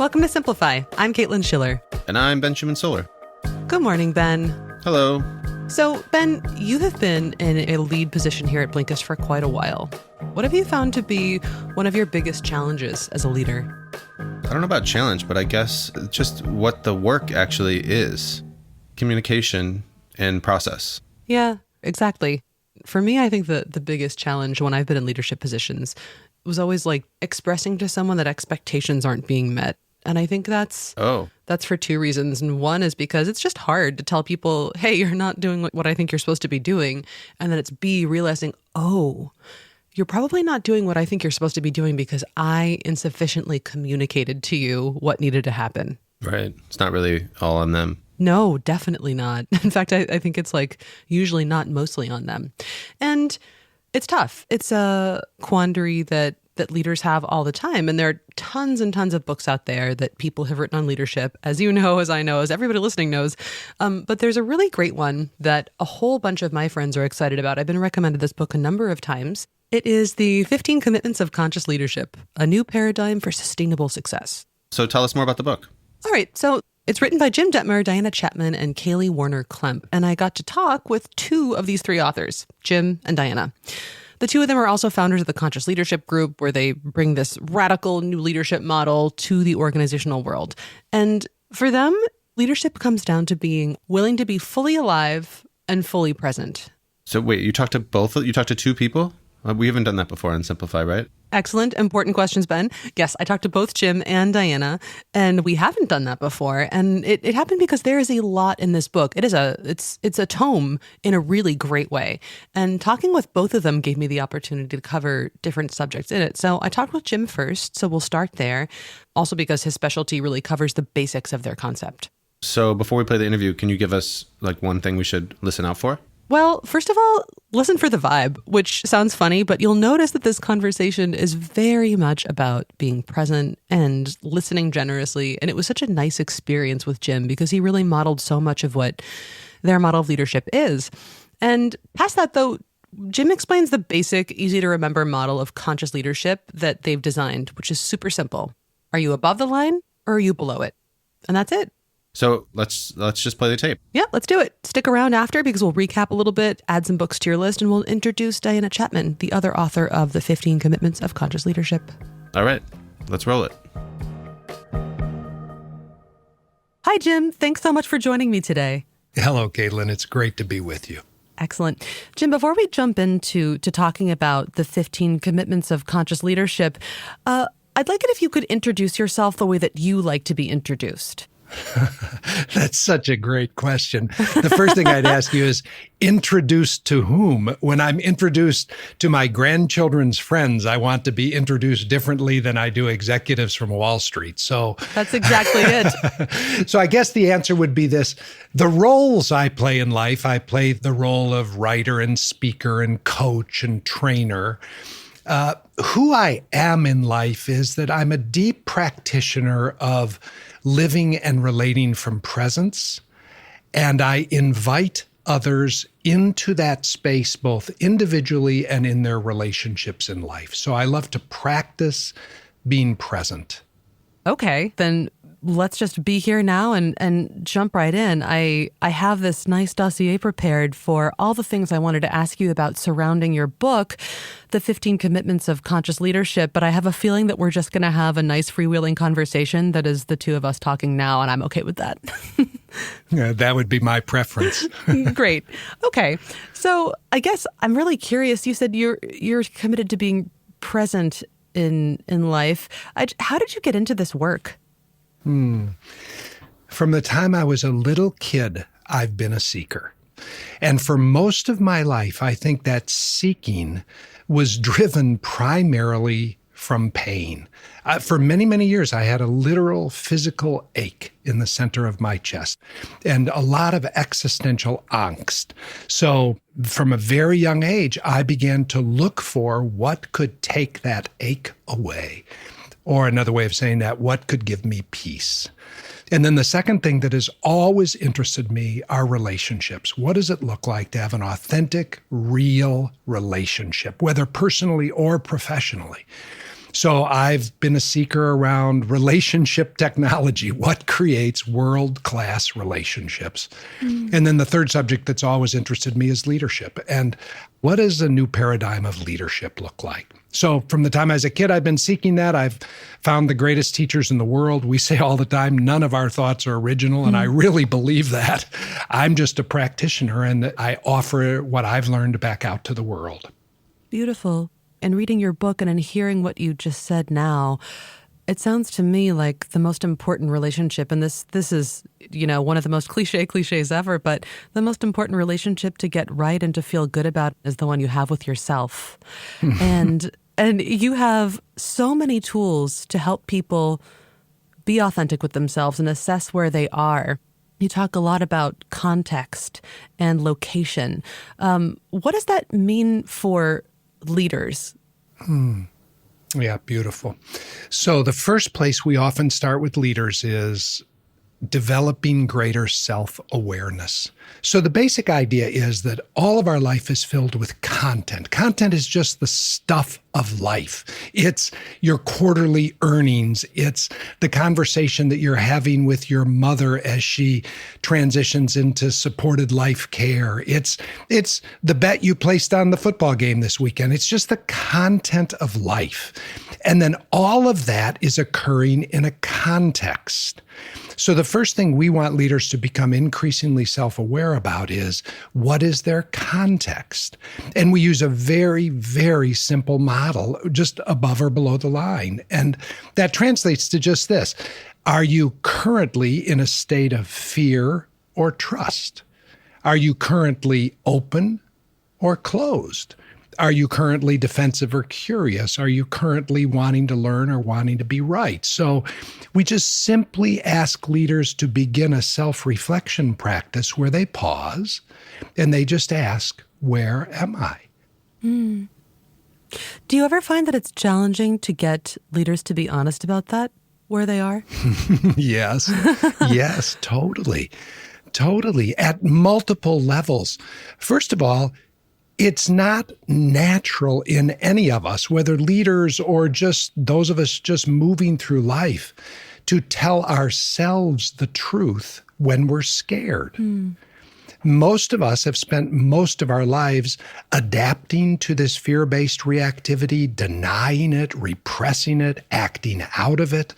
Welcome to Simplify. I'm Caitlin Schiller. And I'm Benjamin Solar. Good morning, Ben. Hello. So, Ben, you have been in a lead position here at Blinkist for quite a while. What have you found to be one of your biggest challenges as a leader? I don't know about challenge, but I guess just what the work actually is. Communication and process. Yeah, exactly. For me, I think the biggest challenge when I've been in leadership positions was always like expressing to someone that expectations aren't being met. And I think that's for two reasons. And one is because it's just hard to tell people, hey, you're not doing what I think you're supposed to be doing. And then it's B, realizing, oh, you're probably not doing what I think you're supposed to be doing because I insufficiently communicated to you what needed to happen. Right. It's not really all on them. No, definitely not. In fact, I think it's like usually not mostly on them. And it's tough. It's a quandary that leaders have all the time. And there are tons and tons of books out there that people have written on leadership, as you know, as I know, as everybody listening knows. But there's a really great one that a whole bunch of my friends are excited about. I've been recommended this book a number of times. It is The 15 Commitments of Conscious Leadership, a new paradigm for sustainable success. So tell us more about the book. All right. So it's written by Jim Dethmer, Diana Chapman, and Kaylee Warner Klemp. And I got to talk with two of these three authors, Jim and Diana. The two of them are also founders of the Conscious Leadership Group, where they bring this radical new leadership model to the organizational world. And for them, leadership comes down to being willing to be fully alive and fully present. So wait, you talked to two people? We haven't done that before on Simplify, right? Excellent. Important questions, Ben. Yes, I talked to both Jim and Diana, and we haven't done that before. And it happened because there is a lot in this book. It's a tome in a really great way. And talking with both of them gave me the opportunity to cover different subjects in it. So I talked with Jim first, so we'll start there. Also because his specialty really covers the basics of their concept. So before we play the interview, can you give us like one thing we should listen out for? Well, first of all, listen for the vibe, which sounds funny, but you'll notice that this conversation is very much about being present and listening generously. And it was such a nice experience with Jim because he really modeled so much of what their model of leadership is. And past that, though, Jim explains the basic, easy to remember model of conscious leadership that they've designed, which is super simple. Are you above the line or are you below it? And that's it. So let's just play the tape. Yeah, let's do it. Stick around after because we'll recap a little bit, add some books to your list, and we'll introduce Diana Chapman, the other author of The 15 Commitments of Conscious Leadership. All right, let's roll it. Hi, Jim. Thanks so much for joining me today. Hello, Caitlin. It's great to be with you. Excellent. Jim, before we jump into talking about the 15 Commitments of Conscious Leadership, I'd like it if you could introduce yourself the way that you like to be introduced. That's such a great question. The first thing I'd ask you is, introduced to whom? When I'm introduced to my grandchildren's friends, I want to be introduced differently than I do executives from Wall Street. So that's exactly it. So I guess the answer would be this. The roles I play in life, I play the role of writer and speaker and coach and trainer. Who I am in life is that I'm a deep practitioner of living and relating from presence, and I invite others into that space, both individually and in their relationships in life. So I love to practice being present. Okay, then let's just be here now and jump right in. I have this nice dossier prepared for all the things I wanted to ask you about surrounding your book, The 15 Commitments of Conscious Leadership, but I have a feeling that we're just going to have a nice freewheeling conversation that is the two of us talking now, and I'm okay with that. Yeah, that would be my preference. Great. Okay. So I guess I'm really curious. You said you're committed to being present in life. How did you get into this work? From the time I was a little kid, I've been a seeker. And for most of my life, I think that seeking was driven primarily from pain. For many, many years, I had a literal physical ache in the center of my chest and a lot of existential angst. So from a very young age, I began to look for what could take that ache away. Or another way of saying that, what could give me peace? And then the second thing that has always interested me are relationships. What does it look like to have an authentic, real relationship, whether personally or professionally? So I've been a seeker around relationship technology. What creates world-class relationships? And then the third subject that's always interested me is leadership. And what does a new paradigm of leadership look like? So from the time I was a kid, I've been seeking that. I've found the greatest teachers in the world. We say all the time, none of our thoughts are original, and I really believe that. I'm just a practitioner, and I offer what I've learned back out to the world. Beautiful. And reading your book and in hearing what you just said now, it sounds to me like the most important relationship, and this is, one of the most cliches ever, but the most important relationship to get right and to feel good about is the one you have with yourself. And you have so many tools to help people be authentic with themselves and assess where they are. You talk a lot about context and location. What does that mean for leaders? Yeah, beautiful. So the first place we often start with leaders is developing greater self-awareness. So the basic idea is that all of our life is filled with content. Content is just the stuff of life. It's your quarterly earnings. It's the conversation that you're having with your mother as she transitions into supported life care. It's the bet you placed on the football game this weekend. It's just the content of life. And then all of that is occurring in a context. So the first thing we want leaders to become increasingly self-aware about is, what is their context? And we use a very, very simple model, just above or below the line. And that translates to just this. Are you currently in a state of fear or trust? Are you currently open or closed? Are you currently defensive or curious? Are you currently wanting to learn or wanting to be right? So we just simply ask leaders to begin a self-reflection practice where they pause and they just ask, where am I? Do you ever find that it's challenging to get leaders to be honest about that, where they are? Yes. Yes, totally. Totally. At multiple levels. First of all, it's not natural in any of us, whether leaders or just those of us just moving through life, to tell ourselves the truth when we're scared. Most of us have spent most of our lives adapting to this fear-based reactivity, denying it, repressing it, acting out of it.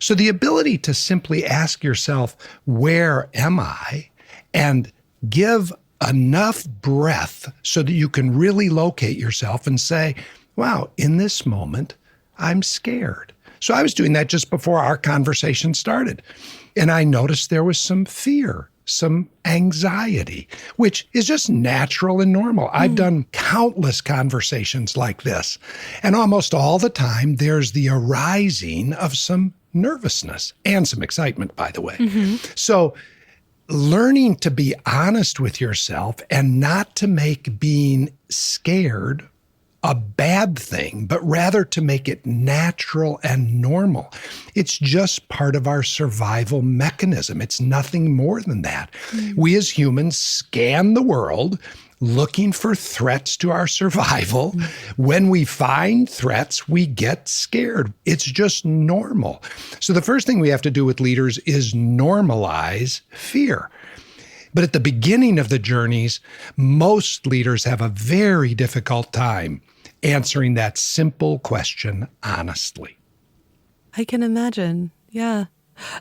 So the ability to simply ask yourself, where am I? And give enough breath so that you can really locate yourself and say, wow, in this moment, I'm scared. So I was doing that just before our conversation started. And I noticed there was some fear, some anxiety, which is just natural and normal. I've done countless conversations like this. And almost all the time, there's the arising of some nervousness and some excitement, by the way. So learning to be honest with yourself and not to make being scared a bad thing, but rather to make it natural and normal. It's just part of our survival mechanism. It's nothing more than that. We as humans scan the world looking for threats to our survival. When we find threats, we get scared. It's just normal. So the first thing we have to do with leaders is normalize fear. But at the beginning of the journeys, most leaders have a very difficult time answering that simple question honestly. I can imagine. Yeah.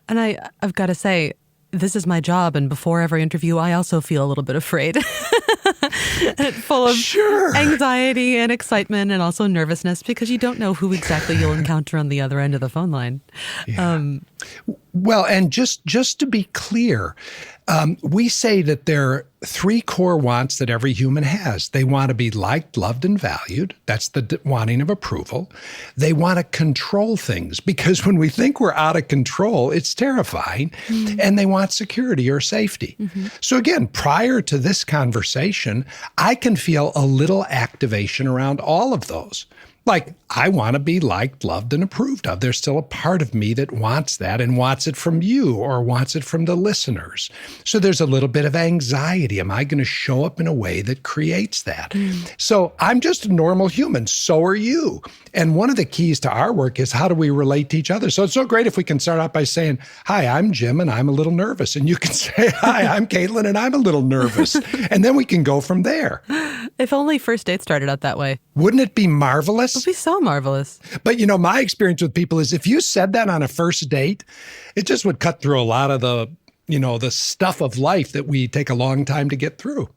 And I've got to say, this is my job. And before every interview, I also feel a little bit afraid. Full of anxiety and excitement and also nervousness because you don't know who exactly you'll encounter on the other end of the phone line. Yeah. Well, and just to be clear, we say that there are three core wants that every human has. They want to be liked, loved, and valued. That's the wanting of approval. They want to control things because when we think we're out of control, it's terrifying. And they want security or safety. So again, prior to this conversation, I can feel a little activation around all of those. Like, I want to be liked, loved, and approved of. There's still a part of me that wants that and wants it from you or wants it from the listeners. So there's a little bit of anxiety. Am I going to show up in a way that creates that? So I'm just a normal human. So are you. And one of the keys to our work is how do we relate to each other? So it's so great if we can start out by saying, hi, I'm Jim and I'm a little nervous. And you can say, hi, I'm Caitlin and I'm a little nervous. And then we can go from there. If only first dates started out that way. Wouldn't it be marvelous? It would be so marvelous. But, my experience with people is if you said that on a first date, it just would cut through a lot of the stuff of life that we take a long time to get through.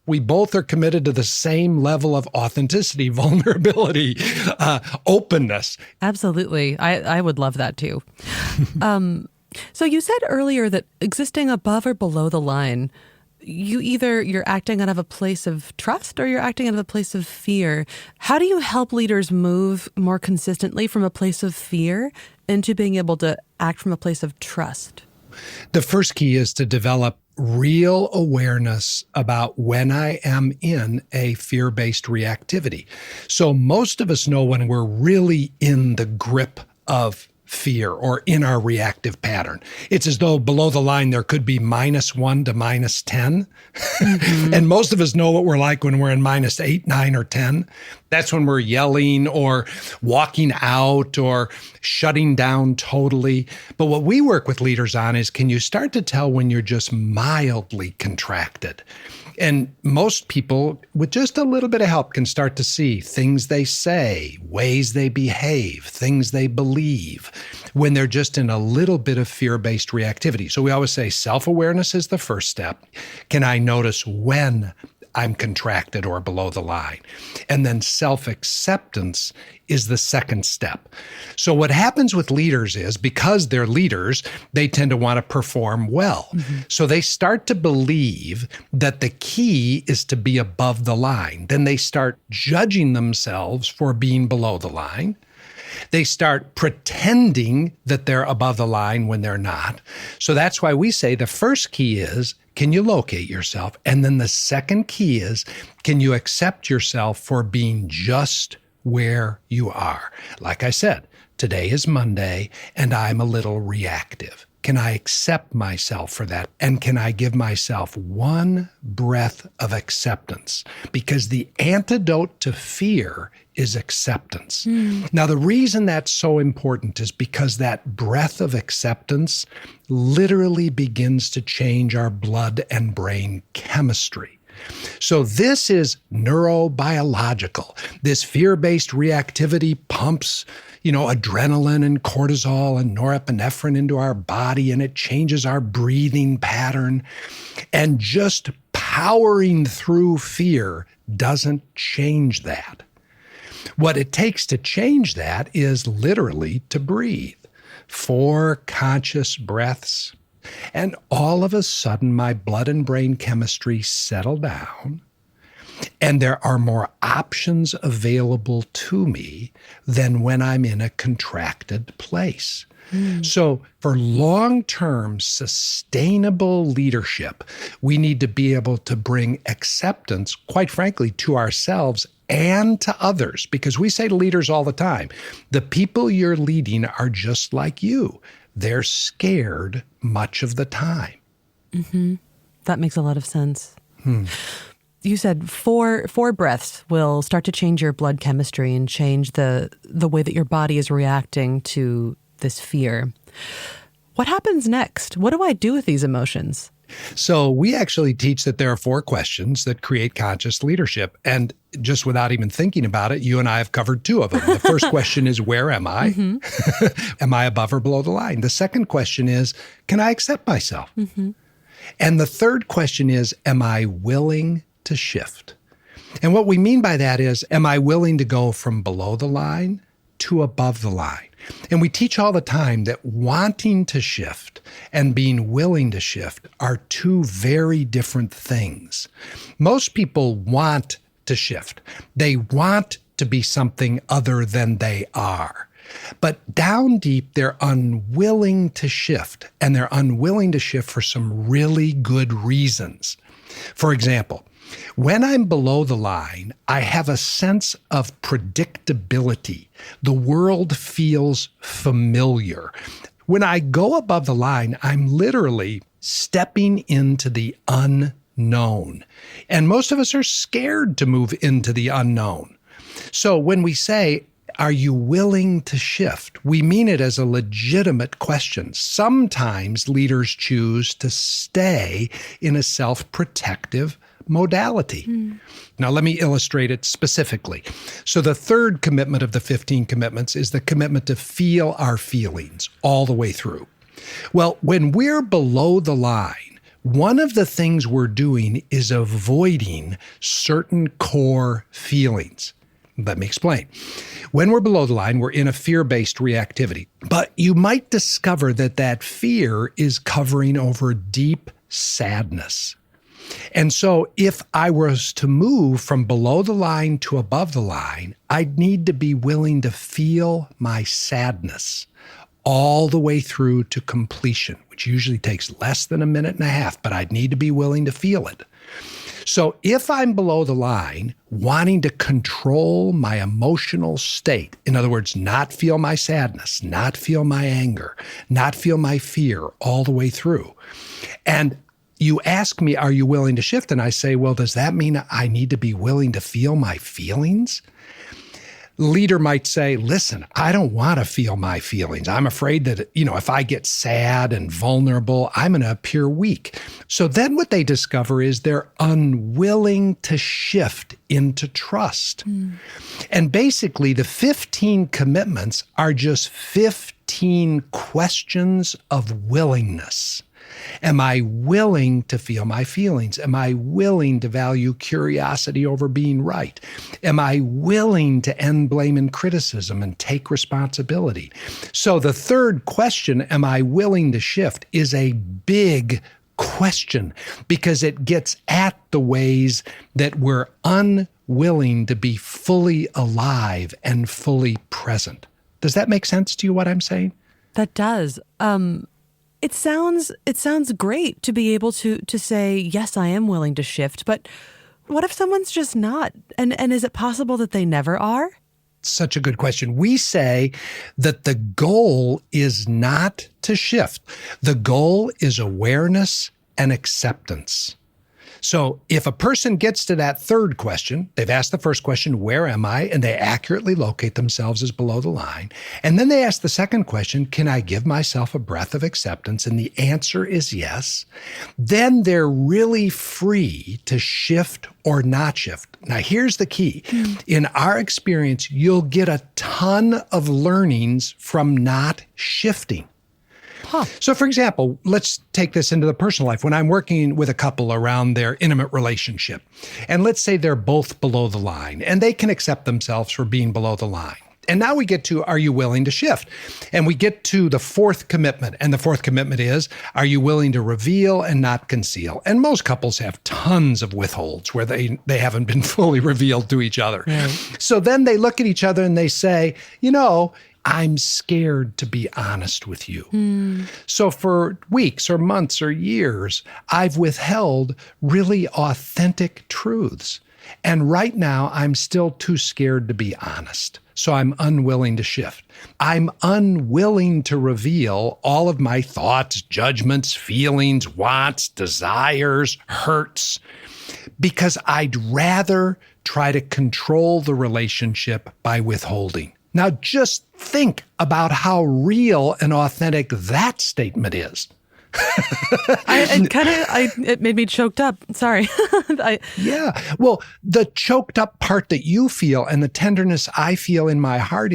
We both are committed to the same level of authenticity, vulnerability, openness. Absolutely. I would love that too. So you said earlier that existing above or below the line, you're acting out of a place of trust or you're acting out of a place of fear. How do you help leaders move more consistently from a place of fear into being able to act from a place of trust? The first key is to develop real awareness about when I am in a fear-based reactivity. So most of us know when we're really in the grip of fear or in our reactive pattern. It's as though below the line there could be -1 to -10. And most of us know what we're like when we're in -8, 9, or 10. That's when we're yelling or walking out or shutting down totally. But what we work with leaders on is, can you start to tell when you're just mildly contracted? And most people, with just a little bit of help, can start to see things they say, ways they behave, things they believe, when they're just in a little bit of fear-based reactivity. So we always say self-awareness is the first step. Can I notice when I'm contracted or below the line? And then self-acceptance is the second step. So what happens with leaders is, because they're leaders, they tend to want to perform well. So they start to believe that the key is to be above the line. Then they start judging themselves for being below the line. They start pretending that they're above the line when they're not. So that's why we say the first key is, can you locate yourself? And then the second key is, can you accept yourself for being just where you are? Like I said, today is Monday and I'm a little reactive. Can I accept myself for that? And can I give myself one breath of acceptance? Because the antidote to fear is acceptance. Now, the reason that's so important is because that breath of acceptance literally begins to change our blood and brain chemistry. So this is neurobiological. This fear-based reactivity pumps, adrenaline and cortisol and norepinephrine into our body, and it changes our breathing pattern. And just powering through fear doesn't change that. What it takes to change that is literally to breathe. 4 conscious breaths. And all of a sudden, my blood and brain chemistry settle down, and there are more options available to me than when I'm in a contracted place. So for long-term sustainable leadership, we need to be able to bring acceptance, quite frankly, to ourselves and to others, because we say to leaders all the time, the people you're leading are just like you. They're scared much of the time. That makes a lot of sense. You said four breaths will start to change your blood chemistry and change the way that your body is reacting to this fear. What happens next? What do I do with these emotions? So we actually teach that there are 4 questions that create conscious leadership. And just without even thinking about it, you and I have covered 2 of them. The first question is, where am I? Am I above or below the line? The second question is, can I accept myself? And the third question is, am I willing to shift? And what we mean by that is, am I willing to go from below the line to above the line? And we teach all the time that wanting to shift and being willing to shift are 2 very different things. Most people want to shift. They want to be something other than they are. But down deep, they're unwilling to shift, and they're unwilling to shift for some really good reasons. For example, When I'm below the line, I have a sense of predictability. The world feels familiar. When I go above the line, I'm literally stepping into the unknown. And most of us are scared to move into the unknown. So when we say, are you willing to shift? We mean it as a legitimate question. Sometimes leaders choose to stay in a self-protective modality. Now, let me illustrate it specifically. So the third commitment of the 15 commitments is the commitment to feel our feelings all the way through. Well, when we're below the line, one of the things we're doing is avoiding certain core feelings. Let me explain. When we're below the line, we're in a fear-based reactivity. But you might discover that that fear is covering over deep sadness. And so if I was to move from below the line to above the line, I'd need to be willing to feel my sadness all the way through to completion, which usually takes less than a minute and a half, but I'd need to be willing to feel it. So if I'm below the line, wanting to control my emotional state, in other words, not feel my sadness, not feel my anger, not feel my fear all the way through, and you ask me, are you willing to shift? And I say, well, does that mean I need to be willing to feel my feelings? Leader might say, listen, I don't want to feel my feelings. I'm afraid that, if I get sad and vulnerable, I'm going to appear weak. So then what they discover is they're unwilling to shift into trust. And basically, the 15 commitments are just 15 questions of willingness. Am I willing to feel my feelings? Am I willing to value curiosity over being right? Am I willing to end blame and criticism and take responsibility? So the third question, am I willing to shift, is a big question because it gets at the ways that we're unwilling to be fully alive and fully present. Does that make sense to you, what I'm saying? That does. It sounds great to be able to say, yes, I am willing to shift, but what if someone's just not? And is it possible that they never are? Such a good question. We say that the goal is not to shift. The goal is awareness and acceptance. So if a person gets to that third question, they've asked the first question, where am I? And they accurately locate themselves as below the line. And then they ask the second question, can I give myself a breath of acceptance? And the answer is yes. Then they're really free to shift or not shift. Now, here's the key. In our experience, you'll get a ton of learnings from not shifting. So, for example, let's take this into the personal life. When I'm working with a couple around their intimate relationship, and let's say they're both below the line, and they can accept themselves for being below the line. And now we get to, are you willing to shift? And we get to the fourth commitment. And the fourth commitment is, are you willing to reveal and not conceal? And most couples have tons of withholds where they haven't been fully revealed to each other. Right. So then they look at each other and they say, I'm scared to be honest with you. So for weeks or months or years, I've withheld really authentic truths. And right now, I'm still too scared to be honest. So I'm unwilling to shift. I'm unwilling to reveal all of my thoughts, judgments, feelings, wants, desires, hurts, because I'd rather try to control the relationship by withholding. Now, just think about how real and authentic that statement is. It made me choked up. Sorry. Yeah. Well, the choked up part that you feel and the tenderness I feel in my heart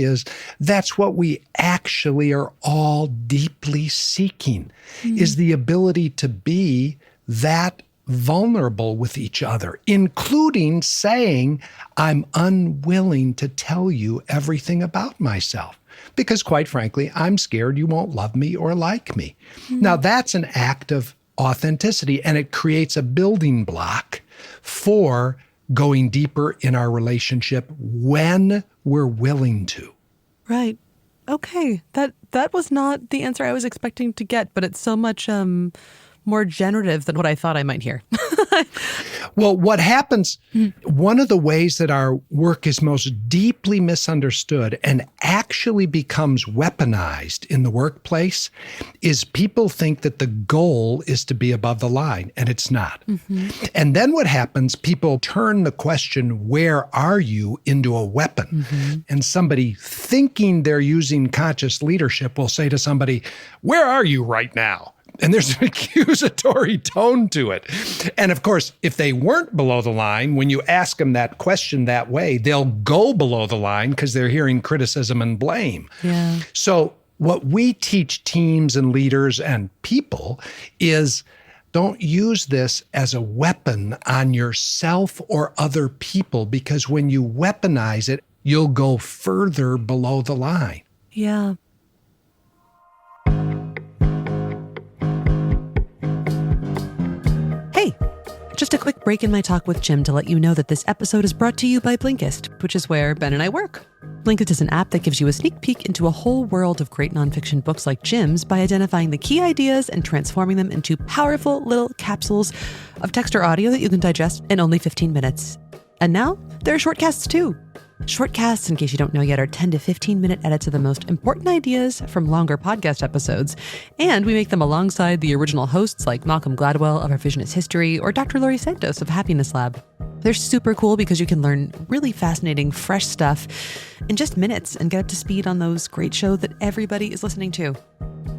that's what we actually are all deeply seeking, is the ability to be that vulnerable with each other, including saying, I'm unwilling to tell you everything about myself because, quite frankly, I'm scared you won't love me or like me. Now, that's an act of authenticity, and it creates a building block for going deeper in our relationship when we're willing to. Right. Okay. That was not the answer I was expecting to get, but it's so much more generative than what I thought I might hear. Well, what happens, one of the ways that our work is most deeply misunderstood and actually becomes weaponized in the workplace is people think that the goal is to be above the line, and it's not. And then what happens, people turn the question, where are you, into a weapon. And somebody thinking they're using conscious leadership will say to somebody, where are you right now? And there's an accusatory tone to it. And of course, if they weren't below the line, when you ask them that question that way, they'll go below the line because they're hearing criticism and blame. Yeah. So what we teach teams and leaders and people is don't use this as a weapon on yourself or other people, because when you weaponize it, you'll go further below the line. Yeah. Hey, just a quick break in my talk with Jim to let you know that this episode is brought to you by Blinkist, which is where Ben and I work. Blinkist is an app that gives you a sneak peek into a whole world of great nonfiction books like Jim's by identifying the key ideas and transforming them into powerful little capsules of text or audio that you can digest in only 15 minutes. And now there are shortcasts too. Shortcasts, in case you don't know yet, are 10 to 15-minute edits of the most important ideas from longer podcast episodes. And we make them alongside the original hosts like Malcolm Gladwell of Revisionist History or Dr. Laurie Santos of Happiness Lab. They're super cool because you can learn really fascinating, fresh stuff in just minutes and get up to speed on those great shows that everybody is listening to.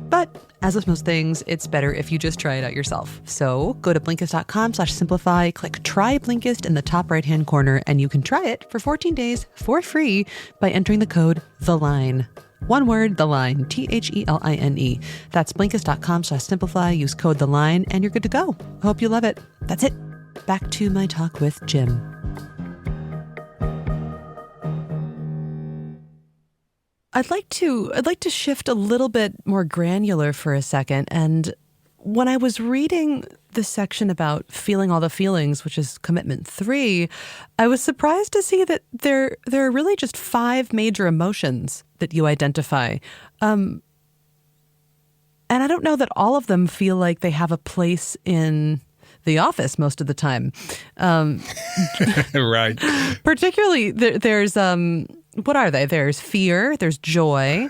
But as with most things, it's better if you just try it out yourself. So go to Blinkist.com/simplify, click Try Blinkist in the top right-hand corner, and you can try it for 14 days for free by entering the code THELINE. One word, the line, THELINE. That's Blinkist.com/simplify. Use code THELINE, and you're good to go. I hope you love it. That's it. Back to my talk with Jim. I'd like to shift a little bit more granular for a second. And when I was reading the section about feeling all the feelings, which is commitment 3, I was surprised to see that there are really just 5 major emotions that you identify. And I don't know that all of them feel like they have a place in the office most of the time. Right. Particularly, there's what are they? There's fear, there's joy,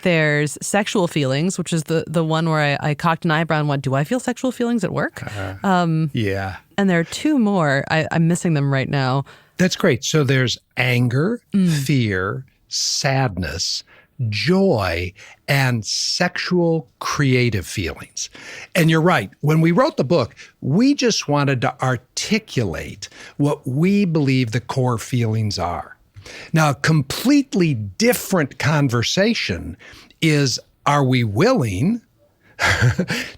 there's sexual feelings, which is the one where I cocked an eyebrow and went, do I feel sexual feelings at work? Yeah. And there are 2 more. I'm missing them right now. That's great. So there's anger, fear, sadness, joy, and sexual creative feelings. And you're right. When we wrote the book, we just wanted to articulate what we believe the core feelings are. Now, a completely different conversation is, are we willing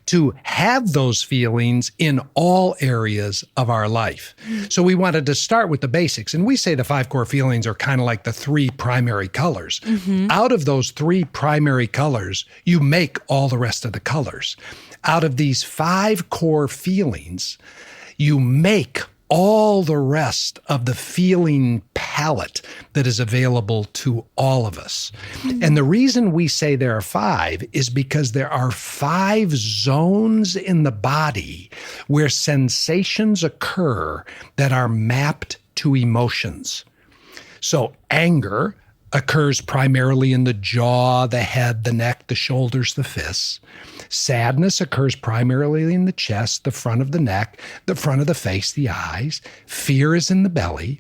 to have those feelings in all areas of our life? So we wanted to start with the basics. And we say the 5 core feelings are kind of like the 3 primary colors. Out of those 3 primary colors, you make all the rest of the colors. Out of these 5 core feelings, you make all the rest of the feeling palette that is available to all of us. And the reason we say there are 5 is because there are 5 zones in the body where sensations occur that are mapped to emotions. So anger occurs primarily in the jaw, the head, the neck, the shoulders, the fists. Sadness occurs primarily in the chest, the front of the neck, the front of the face, the eyes. Fear is in the belly.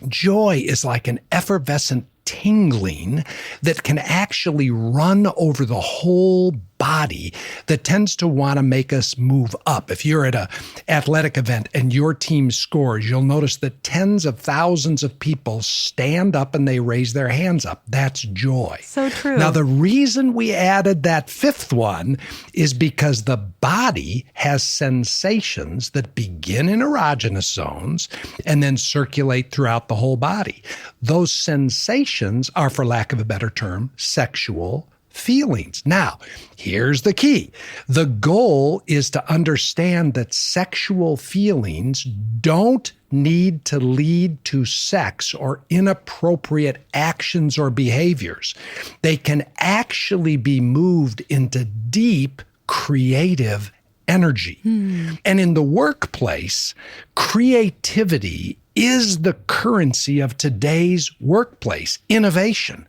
Joy is like an effervescent tingling that can actually run over the whole body that tends to want to make us move up. If you're at an athletic event and your team scores, you'll notice that tens of thousands of people stand up and they raise their hands up. That's joy. So true. Now, the reason we added that 5th one is because the body has sensations that begin in erogenous zones and then circulate throughout the whole body. Those sensations are, for lack of a better term, sexual feelings. Now, here's the key. The goal is to understand that sexual feelings don't need to lead to sex or inappropriate actions or behaviors. They can actually be moved into deep, creative energy. And in the workplace, creativity is the currency of today's workplace, innovation.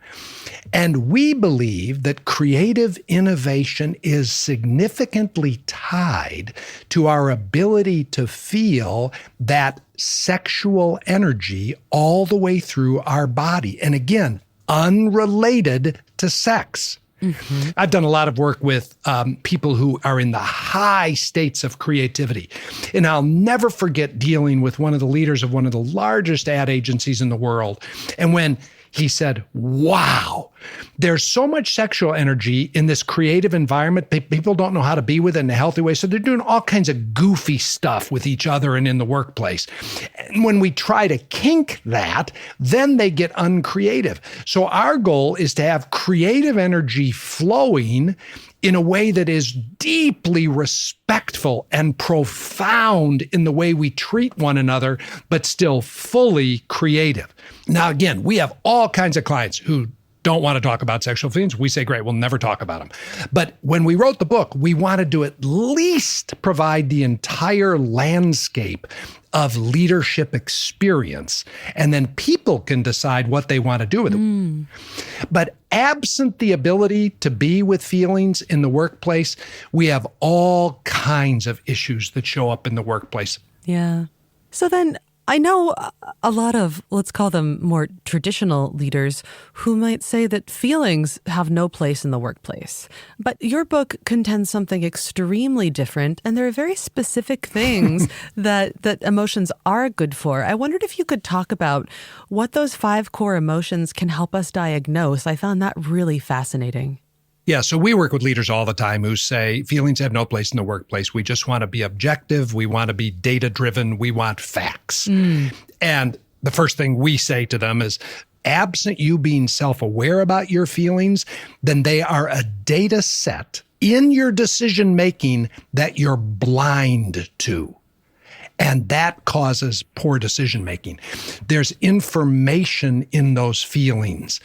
And we believe that creative innovation is significantly tied to our ability to feel that sexual energy all the way through our body. And again, unrelated to sex. I've done a lot of work with people who are in the high states of creativity. And I'll never forget dealing with one of the leaders of one of the largest ad agencies in the world. And when he said, wow, there's so much sexual energy in this creative environment. People don't know how to be with it in a healthy way. So they're doing all kinds of goofy stuff with each other and in the workplace. And when we try to kink that, then they get uncreative. So our goal is to have creative energy flowing in a way that is deeply respectful and profound in the way we treat one another, but still fully creative. Now, again, we have all kinds of clients who don't want to talk about sexual feelings. We say, great, we'll never talk about them. But when we wrote the book, we wanted to at least provide the entire landscape of leadership experience, and then people can decide what they want to do with it. But absent the ability to be with feelings in the workplace, we have all kinds of issues that show up in the workplace. Yeah. So then I know a lot of, let's call them more traditional leaders who might say that feelings have no place in the workplace. But your book contends something extremely different, and there are very specific things that emotions are good for. I wondered if you could talk about what those 5 core emotions can help us diagnose. I found that really fascinating. Yeah, so we work with leaders all the time who say feelings have no place in the workplace. We just want to be objective. We want to be data-driven. We want facts. And the first thing we say to them is, absent you being self-aware about your feelings, then they are a data set in your decision-making that you're blind to. And that causes poor decision-making. There's information in those feelings.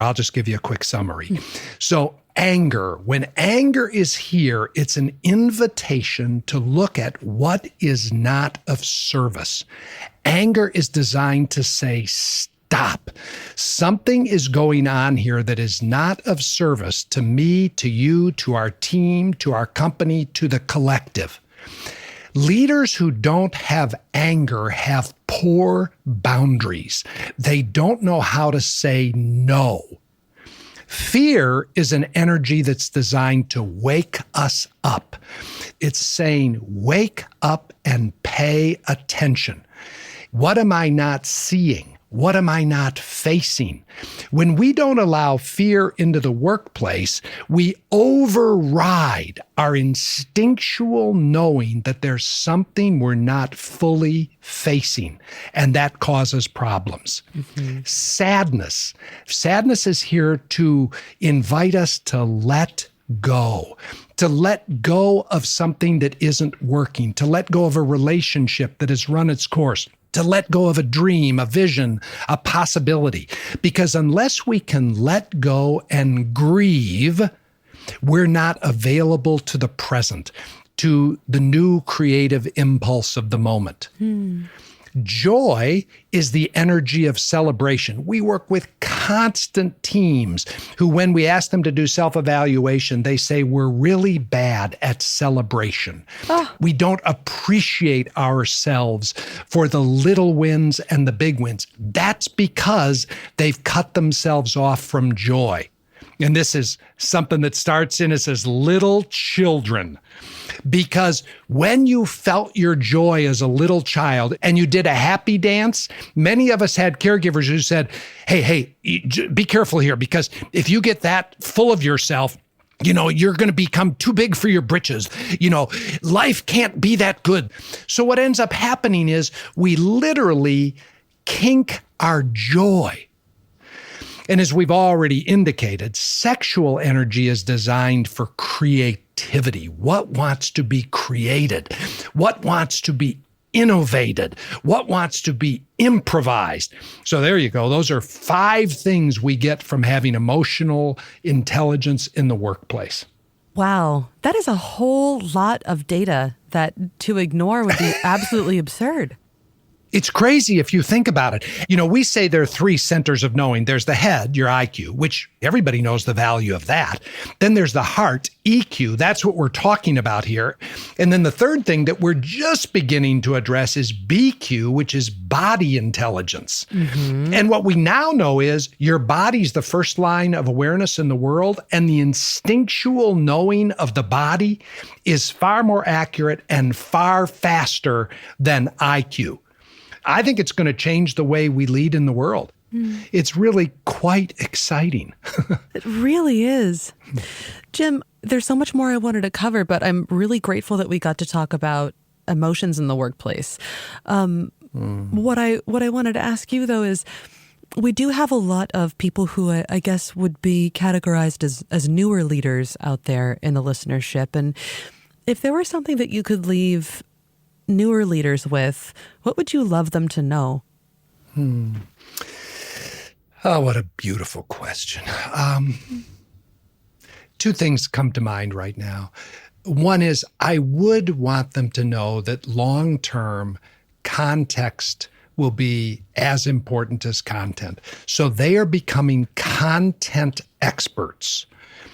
I'll just give you a quick summary. So anger, when anger is here, it's an invitation to look at what is not of service. Anger is designed to say, stop. Something is going on here that is not of service to me, to you, to our team, to our company, to the collective. Leaders who don't have anger have poor boundaries. They don't know how to say no. Fear is an energy that's designed to wake us up. It's saying, wake up and pay attention. What am I not seeing? What am I not facing? When we don't allow fear into the workplace, we override our instinctual knowing that there's something we're not fully facing, and that causes problems. Sadness. Sadness is here to invite us to let go of something that isn't working, to let go of a relationship that has run its course, to let go of a dream, a vision, a possibility. Because unless we can let go and grieve, we're not available to the present, to the new creative impulse of the moment. Joy is the energy of celebration. We work with constant teams who, when we ask them to do self-evaluation, they say we're really bad at celebration. We don't appreciate ourselves for the little wins and the big wins. That's because they've cut themselves off from joy. And this is something that starts in us as little children. Because when you felt your joy as a little child and you did a happy dance, many of us had caregivers who said, hey, be careful here, because if you get that full of yourself, you're going to become too big for your britches. Life can't be that good. So what ends up happening is we literally kink our joy. And as we've already indicated, sexual energy is designed for creativity. What wants to be created? What wants to be innovated? What wants to be improvised? So there you go. Those are 5 things we get from having emotional intelligence in the workplace. Wow, that is a whole lot of data that to ignore would be absolutely absurd. It's crazy if you think about it. You know, we say there are three centers of knowing. There's the head, your IQ, which everybody knows the value of that. Then there's the heart, EQ. That's what we're talking about here. And then the third thing that we're just beginning to address is BQ, which is body intelligence. Mm-hmm. And what we now know is your body's the first line of awareness in the world, and the instinctual knowing of the body is far more accurate and far faster than IQ. I think it's going to change the way we lead in the world. It's really quite exciting. It really is. Jim, there's so much more I wanted to cover, but I'm really grateful that we got to talk about emotions in the workplace. What I wanted to ask you, though, is we do have a lot of people who I guess would be categorized as newer leaders out there in the listenership. And if there were something that you could leave newer leaders with, what would you love them to know? Oh, what a beautiful question. Two things come to mind right now. One is I would want them to know that long-term context will be as important as content. So they are becoming content experts,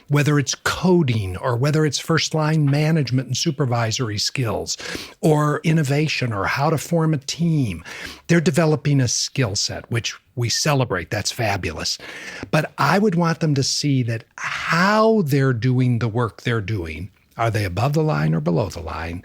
whether it's coding or whether it's first-line management and supervisory skills or innovation or how to form a team. They're developing a skill set, which we celebrate. That's fabulous. But I would want them to see that how they're doing the work they're doing, are they above the line or below the line,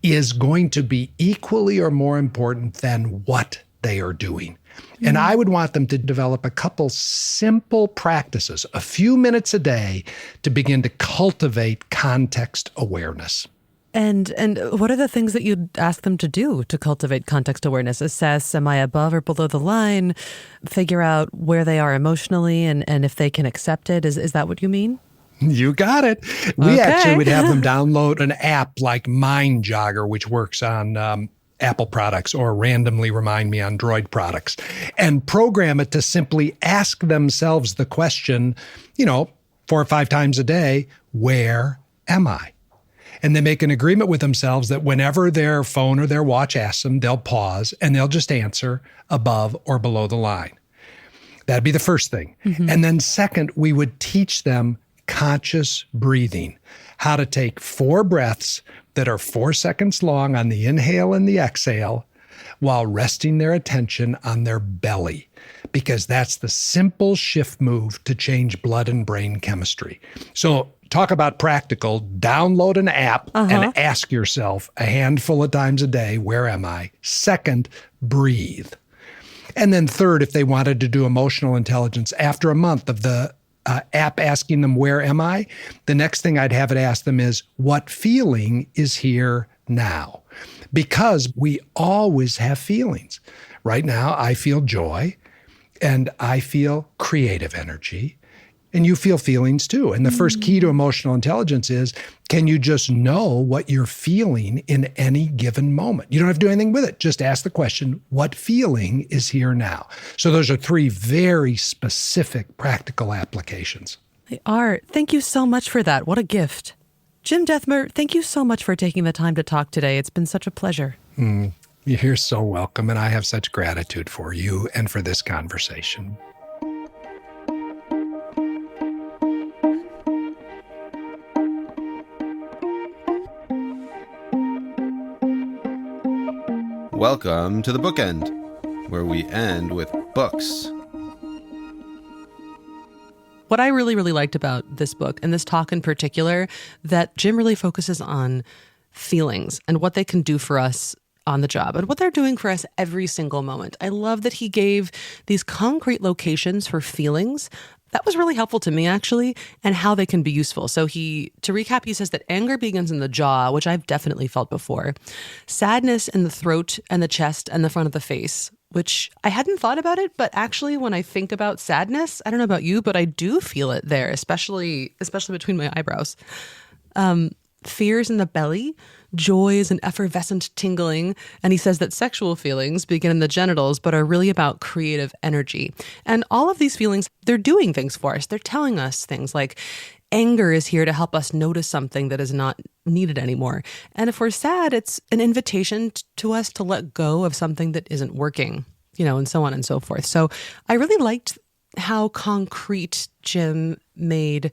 is going to be equally or more important than what they are doing. And I would want them to develop a couple simple practices, a few minutes a day, to begin to cultivate context awareness. And what are the things that you'd ask them to do to cultivate context awareness? Assess, am I above or below the line? Figure out where they are emotionally and if they can accept it. Is that what you mean? You got it. We actually would have them download an app like Jogger, which works on Apple products, or randomly RemindMe on Droid products, and program it to simply ask themselves the question, 4 or 5 times a day, where am I? And they make an agreement with themselves that whenever their phone or their watch asks them, they'll pause and they'll just answer above or below the line. That'd be the first thing. Mm-hmm. And then second, we would teach them conscious breathing, how to take 4 breaths that are 4 seconds long on the inhale and the exhale while resting their attention on their belly, because that's the simple shift move to change blood and brain chemistry. So talk about practical, download an app and ask yourself a handful of times a day, where am I? Second, breathe. And then third, if they wanted to do emotional intelligence, after a month of the app asking them, where am I? The next thing I'd have it ask them is, what feeling is here now? Because we always have feelings. Right now, I feel joy and I feel creative energy, and you feel feelings too. And the first key to emotional intelligence is, can you just know what you're feeling in any given moment? You don't have to do anything with it. Just ask the question, what feeling is here now? So those are 3 very specific practical applications. They are. Thank you so much for that. What a gift. Jim Dethmer, thank you so much for taking the time to talk today. It's been such a pleasure. You're so welcome. And I have such gratitude for you and for this conversation. Welcome to the bookend, where we end with books. What I really, really liked about this book, and this talk in particular, that Jim really focuses on feelings and what they can do for us on the job and what they're doing for us every single moment. I love that he gave these concrete locations for feelings. That was really helpful to me, actually, and how they can be useful. So to recap, he says that anger begins in the jaw, which I've definitely felt before. Sadness in the throat and the chest and the front of the face, which I hadn't thought about it, but actually when I think about sadness, I don't know about you, but I do feel it there, especially between my eyebrows. Fears in the belly, joy is an effervescent tingling, and he says that sexual feelings begin in the genitals but are really about creative energy. And all of these feelings, they're doing things for us. They're telling us things like anger is here to help us notice something that is not needed anymore. And if we're sad, it's an invitation to us to let go of something that isn't working, and so on and so forth. So I really liked how concrete Jim made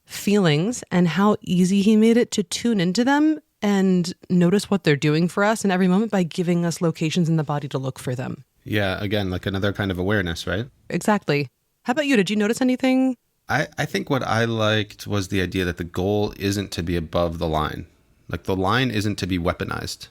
feelings and how easy he made it to tune into them and notice what they're doing for us in every moment by giving us locations in the body to look for them. Yeah, again, like another kind of awareness, right? Exactly. How about you? Did you notice anything? I think what I liked was the idea that the goal isn't to be above the line. Like the line isn't to be weaponized.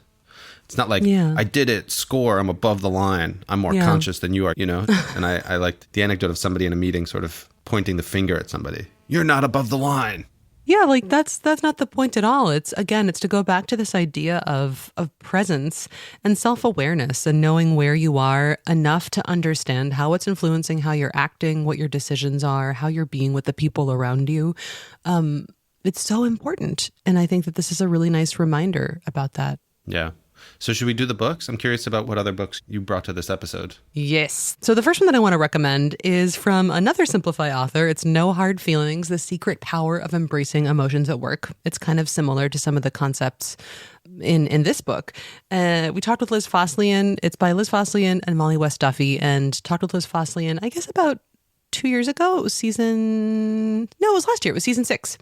It's not like, I did it, score, I'm above the line. I'm more conscious than you are, And I liked the anecdote of somebody in a meeting sort of pointing the finger at somebody. You're not above the line. Yeah, like that's not the point at all. It's to go back to this idea of presence and self-awareness and knowing where you are enough to understand how it's influencing how you're acting, what your decisions are, how you're being with the people around you. It's so important. And I think that this is a really nice reminder about that. Yeah. So should we do the books? I'm curious about what other books you brought to this episode. Yes. So the first one that I want to recommend is from another Simplify author. It's No Hard Feelings, The Secret Power of Embracing Emotions at Work. It's kind of similar to some of the concepts in this book. We talked with Liz Fosslien. It's by Liz Fosslien and Mollie West Duffy, and talked with Liz Fosslien, I guess about 2 years ago. It was last year. It was season 6.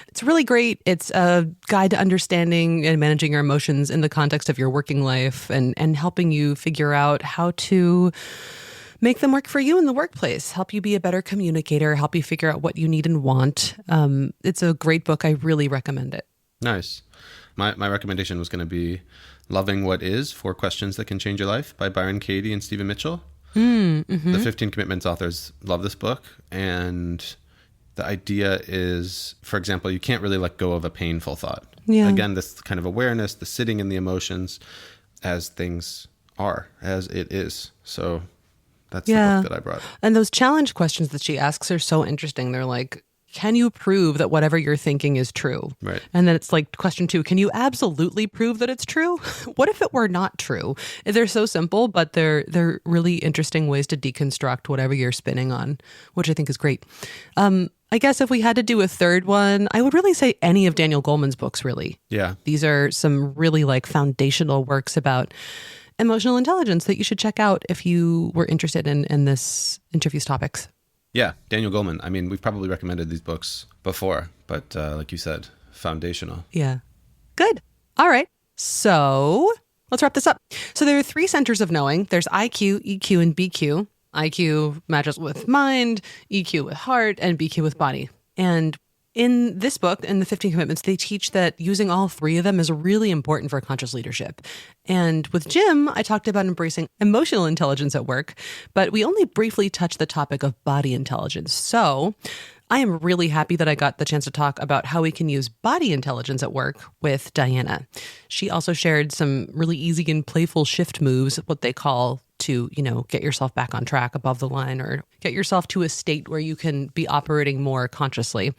It's really great. It's a guide to understanding and managing your emotions in the context of your working life and helping you figure out how to make them work for you in the workplace, help you be a better communicator, help you figure out what you need and want. It's a great book. I really recommend it. Nice. My recommendation was going to be Loving What Is, 4 Questions That Can Change Your Life by Byron Katie and Stephen Mitchell. The 15 Commitments authors love this book, and the idea is, for example, you can't really let go of a painful thought. Yeah. Again, this kind of awareness, the sitting in the emotions as things are, as it is. So that's the book that I brought. And those challenge questions that she asks are so interesting. They're like, can you prove that whatever you're thinking is true? Right. And then it's like question 2, can you absolutely prove that it's true? What if it were not true? They're so simple, but they're really interesting ways to deconstruct whatever you're spinning on, which I think is great. I guess if we had to do a third one, I would really say any of Daniel Goleman's books, really. Yeah. These are some really like foundational works about emotional intelligence that you should check out if you were interested in this interview's topics. Yeah, Daniel Goleman. I mean, we've probably recommended these books before, but like you said, foundational. Yeah. Good. All right. So let's wrap this up. So there are 3 centers of knowing. There's IQ, EQ, and BQ. IQ matches with mind, EQ with heart, and BQ with body. And in this book, in the 15 Commitments, they teach that using all 3 of them is really important for conscious leadership. And with Jim, I talked about embracing emotional intelligence at work, but we only briefly touched the topic of body intelligence. So I am really happy that I got the chance to talk about how we can use body intelligence at work with Diana. She also shared some really easy and playful shift moves, what they call to, get yourself back on track above the line or get yourself to a state where you can be operating more consciously.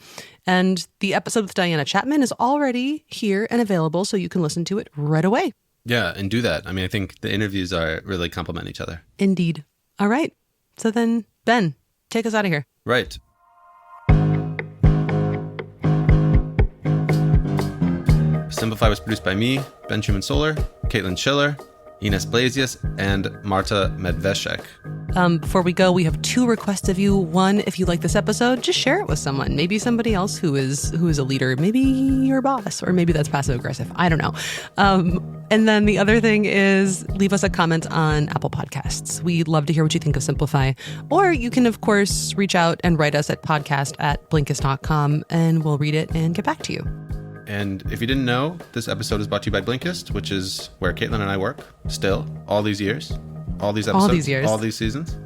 And the episode with Diana Chapman is already here and available, so you can listen to it right away. Yeah, and do that. I mean, I think the interviews really complement each other. Indeed. All right. So then, Ben, take us out of here. Right. Simplify was produced by me, Ben Schumann-Solar, Caitlin Schiller, Ines Blasius, and Marta Medveshek. Before we go, we have 2 requests of you. One, if you like this episode, just share it with someone. Maybe somebody else who is a leader. Maybe your boss, or maybe that's passive aggressive. I don't know. And then the other thing is leave us a comment on Apple Podcasts. We'd love to hear what you think of Simplify. Or you can, of course, reach out and write us at podcast@blinkist.com, and we'll read it and get back to you. And if you didn't know, this episode is brought to you by Blinkist, which is where Caitlin and I work still, all these years, all these episodes, all these seasons.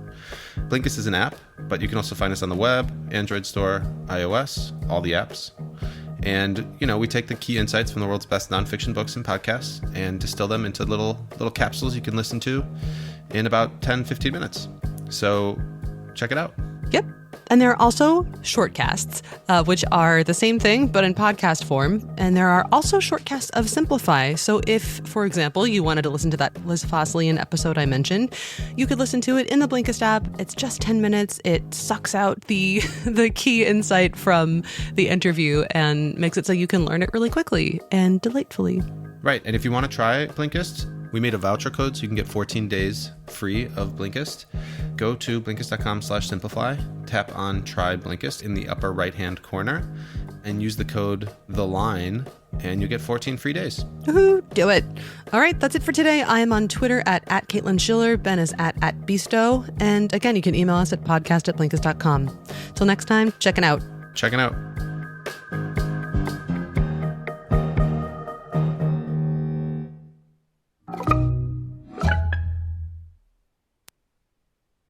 Blinkist is an app, but you can also find us on the web, Android store, iOS, all the apps. And, we take the key insights from the world's best nonfiction books and podcasts and distill them into little capsules you can listen to in about 10, 15 minutes. So check it out. Yep. And there are also shortcasts, which are the same thing, but in podcast form. And there are also shortcasts of Simplify. So if, for example, you wanted to listen to that Liz Fosslien episode I mentioned, you could listen to it in the Blinkist app. It's just 10 minutes. It sucks out the key insight from the interview and makes it so you can learn it really quickly and delightfully. Right. And if you want to try Blinkist, we made a voucher code so you can get 14 days free of Blinkist. Go to Blinkist.com/simplify, tap on Try Blinkist in the upper right-hand corner, and use the code THELINE, and you get 14 free days. Woohoo, do it. All right, that's it for today. I am on Twitter at Caitlin Schiller. Ben is at Beasto. And again, you can email us at podcast@Blinkist.com. Till next time, checking out. Checking out.